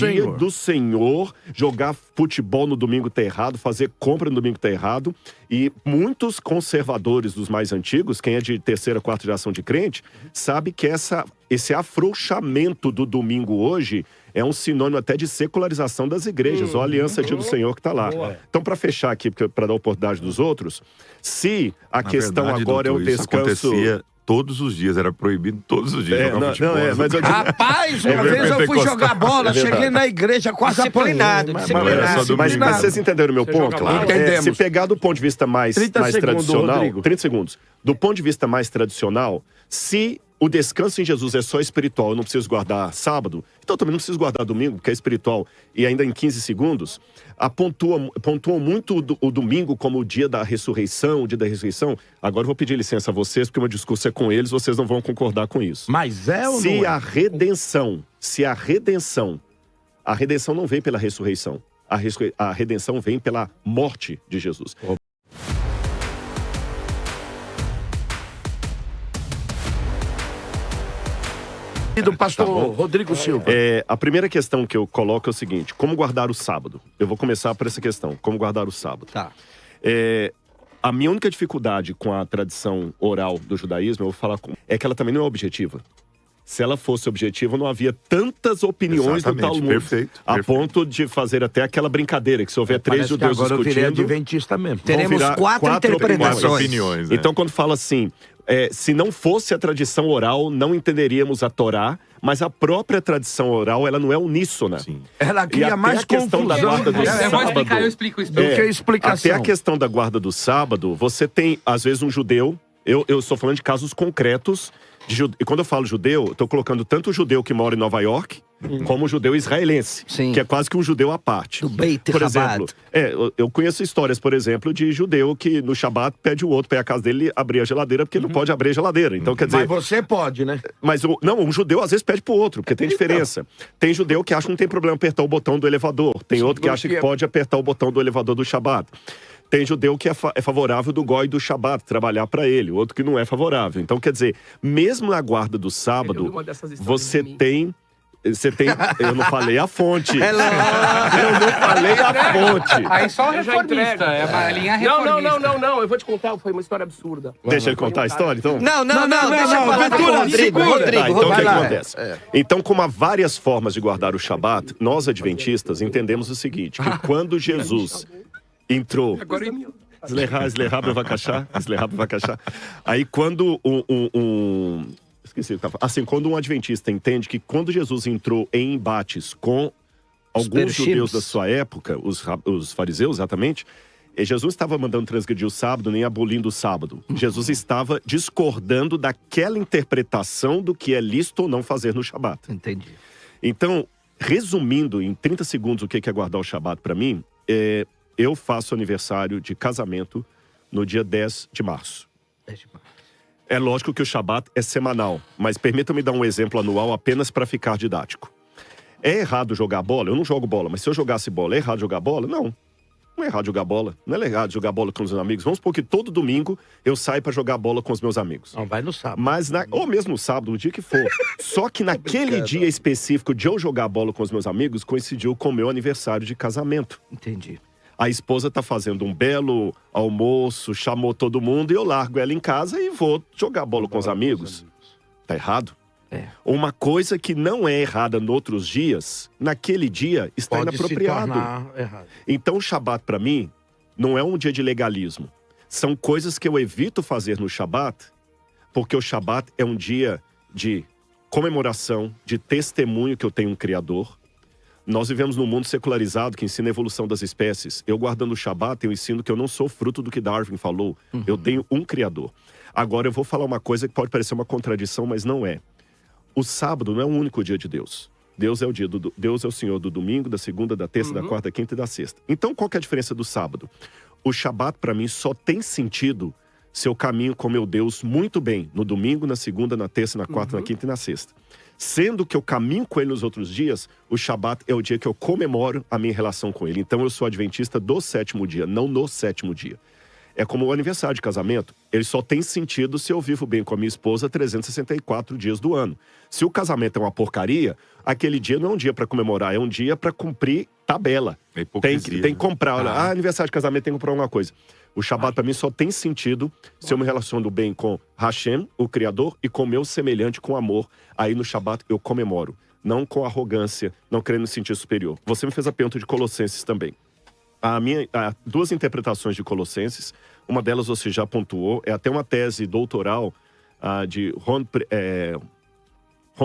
dia do Senhor, jogar futebol no domingo tá errado, fazer compra no domingo tá errado. E muitos conservadores dos mais antigos, quem é de terceira, quarta geração de crente, sabe que esse afrouxamento do domingo hoje é um sinônimo até de secularização das igrejas, ou a aliança dia do Senhor que tá lá. Então, para fechar aqui, para dar oportunidade dos outros, se a questão verdade, agora doutor, é o descanso... Isso acontecia todos os dias, era proibido todos os dias jogar futebol. Mas eu digo... Rapaz, uma vez eu fui jogar bola, cheguei na igreja quase Disciplinado, disciplinado. Mas vocês entenderam o meu ponto? Se pegar do ponto de vista mais tradicional... Rodrigo. 30 segundos. Do ponto de vista mais tradicional, se o descanso em Jesus é só espiritual, eu não preciso guardar sábado, então eu também não preciso guardar domingo, porque é espiritual, e ainda em 15 segundos, pontuam muito o domingo como o dia da ressurreição, o dia da ressurreição. Agora eu vou pedir licença a vocês, porque o meu discurso é com eles, vocês não vão concordar com isso. Mas é ou não Se é? a redenção não vem pela ressurreição, a redenção vem pela morte de Jesus. Do pastor Rodrigo Silva. A primeira questão que eu coloco é o seguinte: como guardar o sábado? Eu vou começar por essa questão, como guardar o sábado. Tá. A minha única dificuldade com a tradição oral do judaísmo, eu vou falar é que ela também não é objetiva. Se ela fosse objetiva, não havia tantas opiniões do Talmud. Perfeito. Ponto de fazer até aquela brincadeira, que se houver três judeus agora discutindo... eu virei adventista mesmo. Teremos quatro interpretações. Opiniões, né? Então, quando fala assim, se não fosse a tradição oral, não entenderíamos a Torá, mas a própria tradição oral, ela não é uníssona. Sim. Ela E cria até mais a questão da guarda do Eu vou sábado... explicar, eu explico. do que a explicação. Até a questão da guarda do sábado, você tem, às vezes, um judeu... Eu estou falando de casos concretos. E quando eu falo judeu, eu estou colocando tanto o judeu que mora em Nova York, como o judeu israelense, Sim. que é quase que um judeu à parte. Do Beit Por Chabad. exemplo, eu conheço histórias, por exemplo, de judeu que no Shabat pede o outro para ir à casa dele abrir a geladeira, porque ele não pode abrir a geladeira. Então, quer dizer... Mas você pode, né? Mas um judeu às vezes pede pro outro, porque tem diferença. Tem judeu que acha que não tem problema apertar o botão do elevador. Tem outro que acha que pode apertar o botão do elevador do Shabat. Tem judeu que é favorável do goi do Shabat, trabalhar para ele. Outro que não é favorável. Então, quer dizer, mesmo na guarda do sábado, você tem... Eu não falei a fonte. Eu não falei a fonte. Aí só reformista, é a linha reformista. Não, eu vou te contar, foi uma história absurda. Deixa ele contar a história, então? Não, deixa eu falar com o Rodrigo. Tá, então o que Vai lá. acontece? Então, como há várias formas de guardar o Shabat, nós adventistas entendemos o seguinte, que quando Jesus entrou... Eslerrar, bravacachá. Aí quando esqueci o que tava... Assim, quando um adventista entende que quando Jesus entrou em embates com alguns judeus da sua época, os fariseus, exatamente, Jesus estava mandando transgredir o sábado, nem abolindo o sábado. Jesus estava discordando daquela interpretação do que é lícito ou não fazer no Shabat. Entendi. Então, resumindo em 30 segundos o que é guardar o Shabat para mim, eu faço aniversário de casamento no dia 10 de março. É lógico que o Shabat é semanal, mas permita-me dar um exemplo anual apenas para ficar didático. É errado jogar bola? Eu não jogo bola, mas se eu jogasse bola, é errado jogar bola? Não. Não é errado jogar bola. Não é errado jogar bola com os meus amigos. Vamos supor que todo domingo eu saio para jogar bola com os meus amigos. Não, vai no sábado. Mas ou mesmo no sábado, o dia que for. Só que naquele dia específico de eu jogar bola com os meus amigos, coincidiu com o meu aniversário de casamento. Entendi. A esposa tá fazendo um belo almoço, chamou todo mundo e eu largo ela em casa e vou jogar bola com os amigos. Tá errado? Uma coisa que não é errada em outros dias, naquele dia está inapropriado. Então o Shabat para mim não é um dia de legalismo. São coisas que eu evito fazer no Shabat, porque o Shabat é um dia de comemoração, de testemunho que eu tenho um Criador. Nós vivemos num mundo secularizado que ensina a evolução das espécies. Eu, guardando o Shabat, eu ensino que eu não sou fruto do que Darwin falou. Eu tenho um Criador. Agora, eu vou falar uma coisa que pode parecer uma contradição, mas não é. O sábado não é o único dia de Deus. Deus é o Senhor do domingo, da segunda, da terça, da quarta, da quinta e da sexta. Então, qual que é a diferença do sábado? O Shabat, para mim, só tem sentido se eu caminho com meu Deus muito bem no domingo, na segunda, na terça, na quarta, na quinta e na sexta. Sendo que eu caminho com ele nos outros dias, o Shabat é o dia que eu comemoro a minha relação com ele. Então eu sou adventista do sétimo dia, não no sétimo dia. É como o aniversário de casamento. Ele só tem sentido se eu vivo bem com a minha esposa 364 dias do ano. Se o casamento é uma porcaria, aquele dia não é um dia para comemorar, é um dia para cumprir tabela. Tem que comprar. Olha, aniversário de casamento tem que comprar alguma coisa. O Shabat para mim só tem sentido se eu me relaciono bem com Hashem, o Criador, e com o meu semelhante com amor. Aí no Shabat eu comemoro. Não com arrogância, não querendo me sentir superior. Você me fez a pergunta de Colossenses também. Há duas interpretações de Colossenses. Uma delas você já pontuou. É até uma tese doutoral de Ron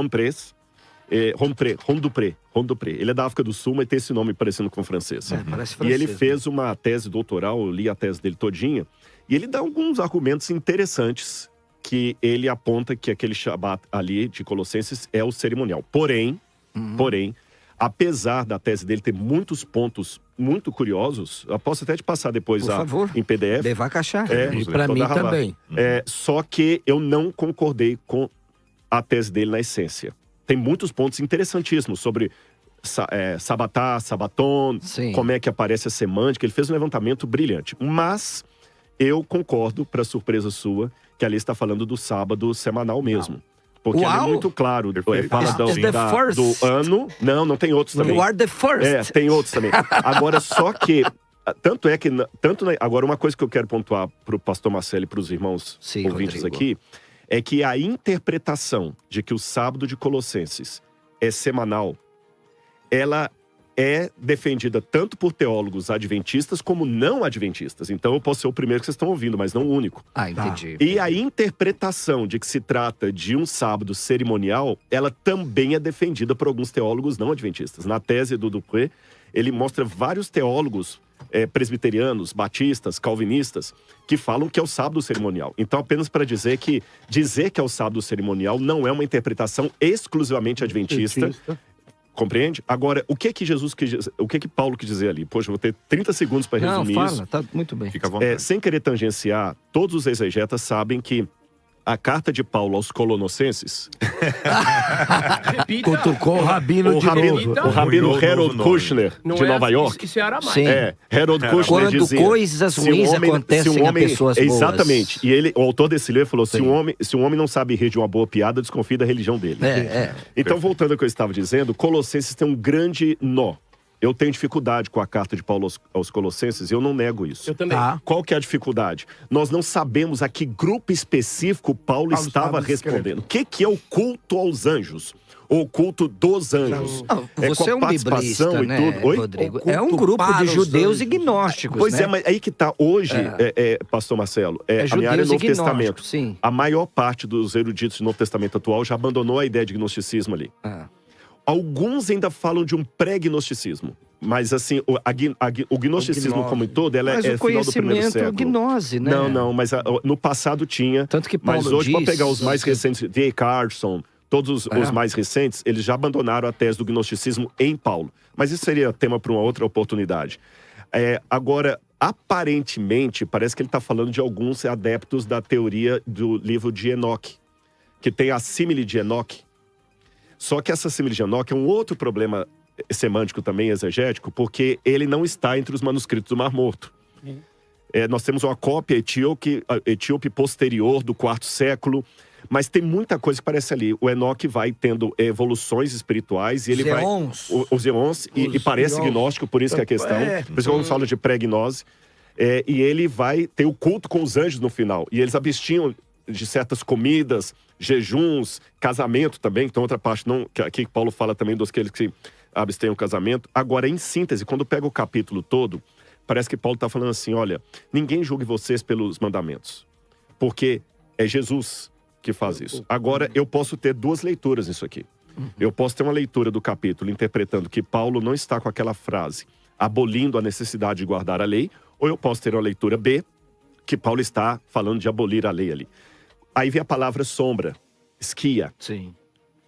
Dupré. Ele é da África do Sul, mas tem esse nome parecendo com o francês. Parece francês. E ele fez uma tese doutoral, eu li a tese dele todinha, e ele dá alguns argumentos interessantes que ele aponta que aquele Shabat ali de Colossenses é o cerimonial. Porém, apesar da tese dele ter muitos pontos muito curiosos, eu posso até te passar depois em PDF. Deva caixar. E pra mim também. Só que eu não concordei com a tese dele na essência. Tem muitos pontos interessantíssimos sobre sabatá, sabaton, como é que aparece a semântica. Ele fez um levantamento brilhante. Mas eu concordo, para surpresa sua, que ali está falando do sábado semanal mesmo. Porque é muito claro. Fala do ano. Não tem outros também. You are the first. Tem outros também. Agora, só que... Tanto é que... Agora, uma coisa que eu quero pontuar para o pastor Marcelo e para os irmãos ouvintes aqui, é que a interpretação de que o sábado de Colossenses é semanal, ela é defendida tanto por teólogos adventistas como não adventistas. Então eu posso ser o primeiro que vocês estão ouvindo, mas não o único. Entendi. E a interpretação de que se trata de um sábado cerimonial, ela também é defendida por alguns teólogos não adventistas. Na tese do Dupré, ele mostra vários teólogos presbiterianos, batistas, calvinistas, que falam que é o sábado cerimonial. Então, apenas para dizer que é o sábado cerimonial não é uma interpretação exclusivamente adventista. Compreende? Agora, o que Paulo quis dizer ali? Poxa, eu vou ter 30 segundos para resumir isso. Fala, tá muito bem. Fica à vontade. Sem querer tangenciar, todos os exegetas sabem que a carta de Paulo aos Colossenses... Cutucou o Rabino de novo. O Rabino Harold Kushner, de Nova York. Isso é aramaico. Sim. Harold Kushner Quando dizia... coisas ruins acontecem a pessoas boas. Exatamente. E o autor desse livro falou, se um homem não sabe rir de uma boa piada, desconfia da religião dele. Então, voltando ao que eu estava dizendo, Colossenses tem um grande nó. Eu tenho dificuldade com a carta de Paulo aos Colossenses e eu não nego isso. Eu também. Qual que é a dificuldade? Nós não sabemos a que grupo específico Paulo estava respondendo. O que é o culto aos anjos? Ou o culto dos anjos? Você é um biblista, né, Rodrigo? É um grupo de judeus e gnósticos, Pois é, mas aí que tá. Hoje, pastor Marcelo, a minha área é Novo Testamento. Sim. A maior parte dos eruditos do Novo Testamento atual já abandonou a ideia de gnosticismo ali. Alguns ainda falam de um pré-gnosticismo. Mas, assim, o gnosticismo como um todo, ela é final do primeiro século. Mas o gnose, né? Não, mas no passado tinha. Tanto que Paulo mas hoje, para pegar os mais recentes, D. Carson, todos os mais recentes, eles já abandonaram a tese do gnosticismo em Paulo. Mas isso seria tema para uma outra oportunidade. Agora, aparentemente, parece que ele está falando de alguns adeptos da teoria do livro de Enoque, que tem a símile de Enoque. Só que essa símile de Enoque é um outro problema semântico também, exegético, porque ele não está entre os manuscritos do Mar Morto. Nós temos uma cópia etíope posterior do IV século, mas tem muita coisa que parece ali. O Enoque vai tendo evoluções espirituais e ele os eons, e parece gnóstico, por isso que é a questão. Por isso que vamos falar de pré-gnose. E ele vai ter o culto com os anjos no final. E eles abstinham de certas comidas, jejuns, casamento também, então outra parte, aqui Paulo fala também dos que se abstêm do casamento. Agora, em síntese, quando pega o capítulo todo, parece que Paulo está falando assim, olha, ninguém julgue vocês pelos mandamentos, porque é Jesus que faz isso. Agora, eu posso ter duas leituras nisso aqui. Eu posso ter uma leitura do capítulo interpretando que Paulo não está com aquela frase abolindo a necessidade de guardar a lei, ou eu posso ter uma leitura B, que Paulo está falando de abolir a lei ali. Aí vem a palavra sombra, esquia. Sim.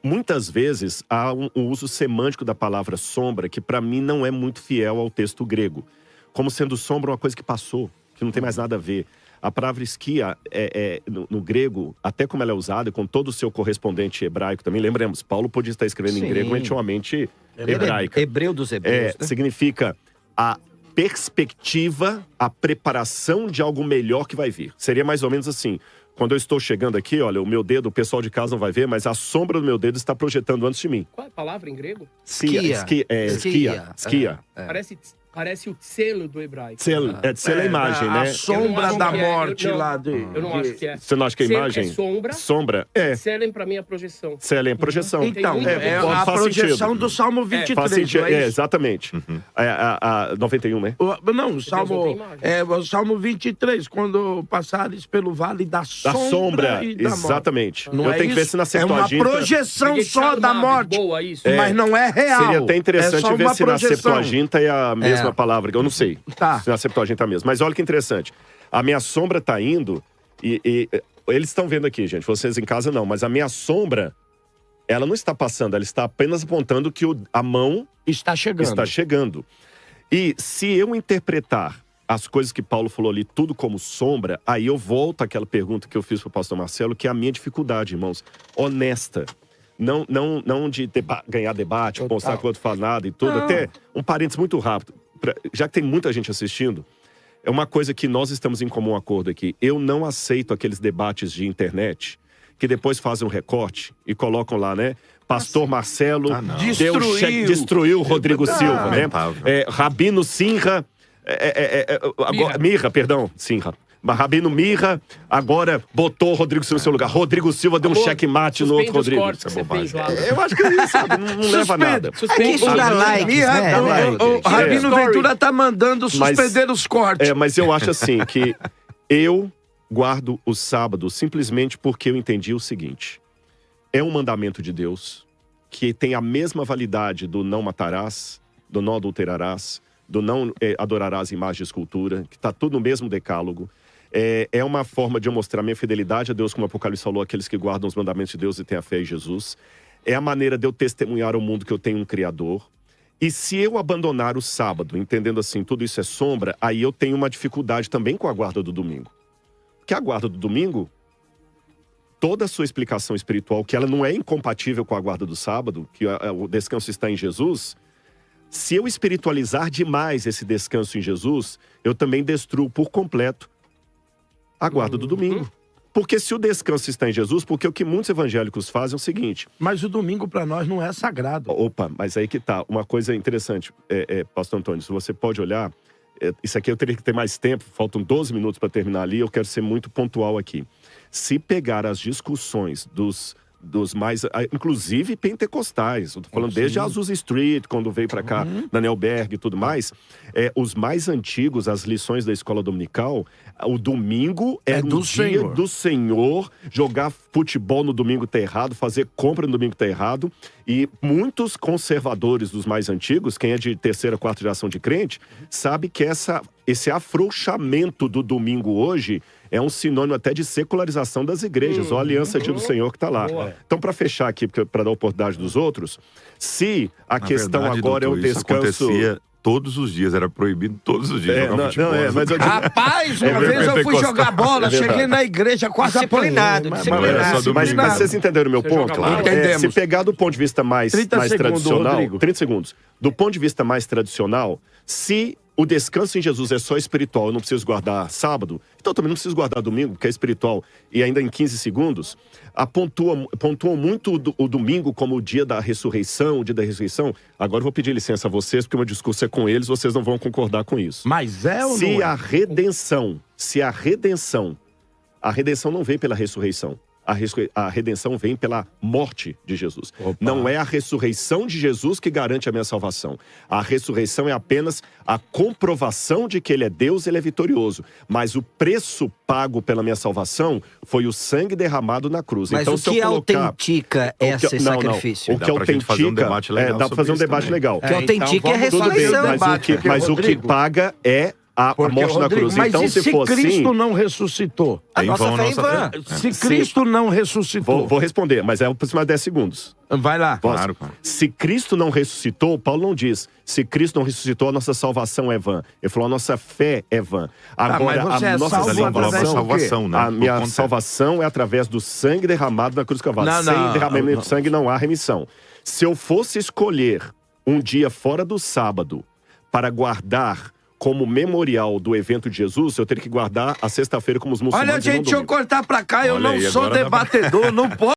Muitas vezes há um uso semântico da palavra sombra que para mim não é muito fiel ao texto grego. Como sendo sombra uma coisa que passou, que não tem mais nada a ver. A palavra esquia, no grego, até como ela é usada, com todo o seu correspondente hebraico também. Lembremos, Paulo podia estar escrevendo em grego, mas tinha uma mente hebraica. Hebreu dos hebreus, né? Significa perspectiva, a preparação de algo melhor que vai vir. Seria mais ou menos assim. Quando eu estou chegando aqui, olha, o meu dedo, o pessoal de casa não vai ver, mas a sombra do meu dedo está projetando antes de mim. Qual é a palavra em grego? Esquia. Parece o tselo do hebraico. Tselo é a imagem, né? A sombra da morte lá do... Eu não acho que é. Você não acha que é a imagem? É sombra. Sombra, é. Tselo pra mim é a projeção. Tselo é a projeção. Então, é a projeção do Salmo 23, faz sentido, não é isso? Exatamente. A 91, né? Não, o Salmo 23, quando passares pelo vale da sombra e da morte. Exatamente. Não eu é tenho que ver isso? se na Septuaginta... É uma projeção só da morte, boa, isso. mas não é real. Seria até interessante ver se na Septuaginta é a mesma palavra. Eu não sei se na Septuaginta é a mesma. Mas olha que interessante. A minha sombra tá indo e eles estão vendo aqui, gente. Vocês em casa não. Mas a minha sombra, ela não está passando. Ela está apenas apontando que a mão está chegando. E se eu interpretar as coisas que Paulo falou ali, tudo como sombra, aí eu volto àquela pergunta que eu fiz pro pastor Marcelo, que é a minha dificuldade, irmãos. Honesta. Não de ganhar debate, mostrar que o outro fala nada e tudo. Não. Até um parênteses muito rápido. Já que tem muita gente assistindo, é uma coisa que nós estamos em comum acordo aqui. Eu não aceito aqueles debates de internet que depois fazem um recorte e colocam lá, né? Pastor Marcelo destruiu o Rodrigo Silva, né? Rabino Sinra... Mirra, perdão, Sinra. Rabino Mirra agora botou o Rodrigo Silva no seu lugar. Rodrigo Silva deu um checkmate no outro Rodrigo. Eu acho que é isso, sabe? Não leva a nada. Isso dá likes, né? O Rabino Ventura tá mandando suspender os cortes. Mas eu acho assim, que eu guardo o sábado simplesmente porque eu entendi o seguinte. É um mandamento de Deus que tem a mesma validade do não matarás, do não adulterarás, do não adorarás imagem de escultura, que está tudo no mesmo decálogo. É uma forma de eu mostrar minha fidelidade a Deus, como o Apocalipse falou, aqueles que guardam os mandamentos de Deus e têm a fé em Jesus. É a maneira de eu testemunhar ao mundo que eu tenho um Criador. E se eu abandonar o sábado, entendendo assim, tudo isso é sombra, aí eu tenho uma dificuldade também com a guarda do domingo. Porque a guarda do domingo, toda a sua explicação espiritual, que ela não é incompatível com a guarda do sábado, que o descanso está em Jesus... Se eu espiritualizar demais esse descanso em Jesus, eu também destruo por completo a guarda do domingo. Porque se o descanso está em Jesus, porque o que muitos evangélicos fazem é o seguinte... Mas o domingo para nós não é sagrado. Opa, mas aí que tá. Uma coisa interessante, pastor Antônio, se você pode olhar... isso aqui eu teria que ter mais tempo, faltam 12 minutos para terminar ali, eu quero ser muito pontual aqui. Se pegar as discussões dos mais, inclusive pentecostais, eu tô falando desde Azusa Street, quando veio para cá, Daniel Berg e tudo mais, os mais antigos, as lições da escola dominical, o domingo era o dia do Senhor, jogar futebol no domingo tá errado, fazer compra no domingo tá errado, e muitos conservadores dos mais antigos, quem é de terceira, quarta geração de crente, sabe que esse afrouxamento do domingo hoje é um sinônimo até de secularização das igrejas, ou a aliança dia do Senhor que está lá. Então, para fechar aqui, para dar oportunidade dos outros, se a questão verdade, agora doutor, é o descanso... Isso acontecia todos os dias, era proibido todos os dias jogar futebol. Mas eu digo... Rapaz, uma vez eu fui jogar bola, cheguei na igreja quase disciplinado. Mas vocês entenderam o meu ponto? Claro. Se pegar do ponto de vista mais tradicional... 30 segundos. Do ponto de vista mais tradicional, se... o descanso em Jesus é só espiritual, eu não preciso guardar sábado, então eu também não preciso guardar domingo, porque é espiritual. E ainda em 15 segundos, pontuam muito o domingo como o dia da ressurreição, o dia da ressurreição. Agora eu vou pedir licença a vocês, porque o meu discurso é com eles, vocês não vão concordar com isso. Mas é ou não é? A redenção não vem pela ressurreição. A redenção vem pela morte de Jesus. Não é a ressurreição de Jesus que garante a minha salvação. A ressurreição é apenas a comprovação de que Ele é Deus e Ele é vitorioso. Mas o preço pago pela minha salvação foi o sangue derramado na cruz. Mas então, o que autentica esse sacrifício? O que autentica... Dá pra fazer um debate legal. O que autentica é a ressurreição. Mas o que paga é... a morte na cruz. Mas então, e se Cristo não ressuscitou? A nossa fé é vã. Se Cristo não ressuscitou... Vou responder, mas é por cima de 10 segundos. Vai lá. Claro. Se Cristo não ressuscitou, Paulo não diz, se Cristo não ressuscitou, a nossa salvação é vã. Ele falou, a nossa fé é vã. Agora, a nossa salvação, né? A minha salvação é através do sangue derramado na cruz do Calvário. Sem derramamento de sangue não há remissão. Se eu fosse escolher um dia fora do sábado para guardar como memorial do evento de Jesus, eu teria que guardar a sexta-feira como os muçulmanos. Olha, gente, deixa eu cortar pra cá, eu não sou debatedor, não posso.